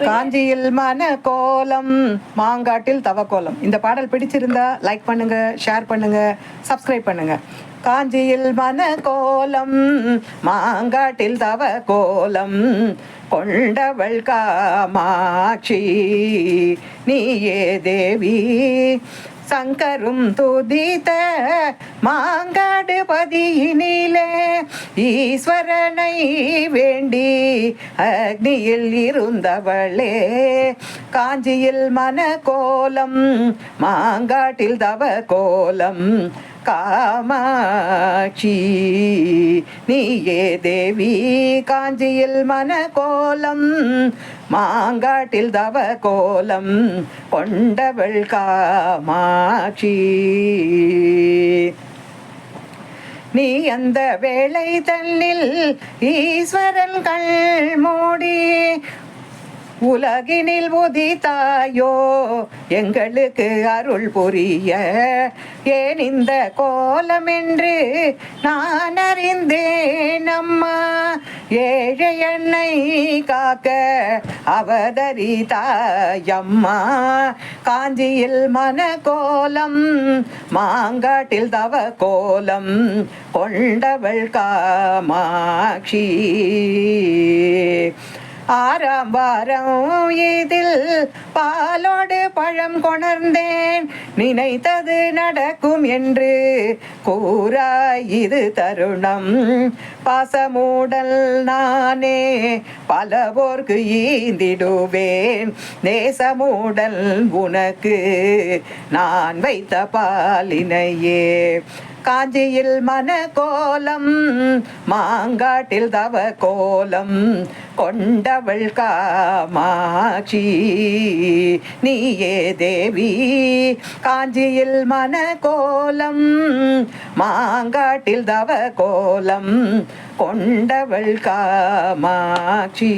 காஞ்சியில் மன கோலம் மாங்காட்டில் தவக்கோலம். இந்த பாடல் பிடிச்சிருந்தா லைக் பண்ணுங்க, ஷேர் பண்ணுங்க, சப்ஸ்கிரைப் பண்ணுங்க. காஞ்சியில் மன கோலம் மாங்காட்டில் தவ கோலம் கொண்டவள் காமாட்சி நீயே தேவி. சங்கரும் துதித்த மாங்காடு பதியினிலே ஈஸ்வரனை வேண்டி அக்னியில் இருந்தவளே. காஞ்சியில் மன கோலம் மாங்காட்டில் தவ கோலம் காமாட்சி நீயே தேவி. காஞ்சியில் மன கோலம் மாங்காட்டில் தவ கோலம் கொண்டவள் காமாட்சி. நீ அந்த வேளை தன்னில் ஈஸ்வரன் கண் மூடி உலகினில் உதித்தாயோ எங்களுக்கு அருள் புரிய. ஏன் இந்த கோலம் என்று நான் அறிந்தேன் அம்மா. ஏழை என்னை காக்க அவதரித்தாயம்மா. காஞ்சியில் மன கோலம் மாங்காட்டில் தவ கோலம் கொண்டவள் காமாட்சி. ஆறாம் வாரம் இதில் பாலோடு பழம் கொணர்ந்தேன். நினைத்தது நடக்கும் என்று கூறாய் இது தருணம். பாசமூடல் நானே பலவோர்க்கு ஈந்திடுவேன். நேசமூடல் உனக்கு நான் வைத்த பாலினையே. காஞ்சியில் மன கோலம் மாங்காட்டில் தவ கோலம் கொண்டவள் காமாட்சி நீயே தேவி. காஞ்சியில் மன கோலம் மாங்காட்டில் தவ கோலம் கொண்டவள் காமாட்சி.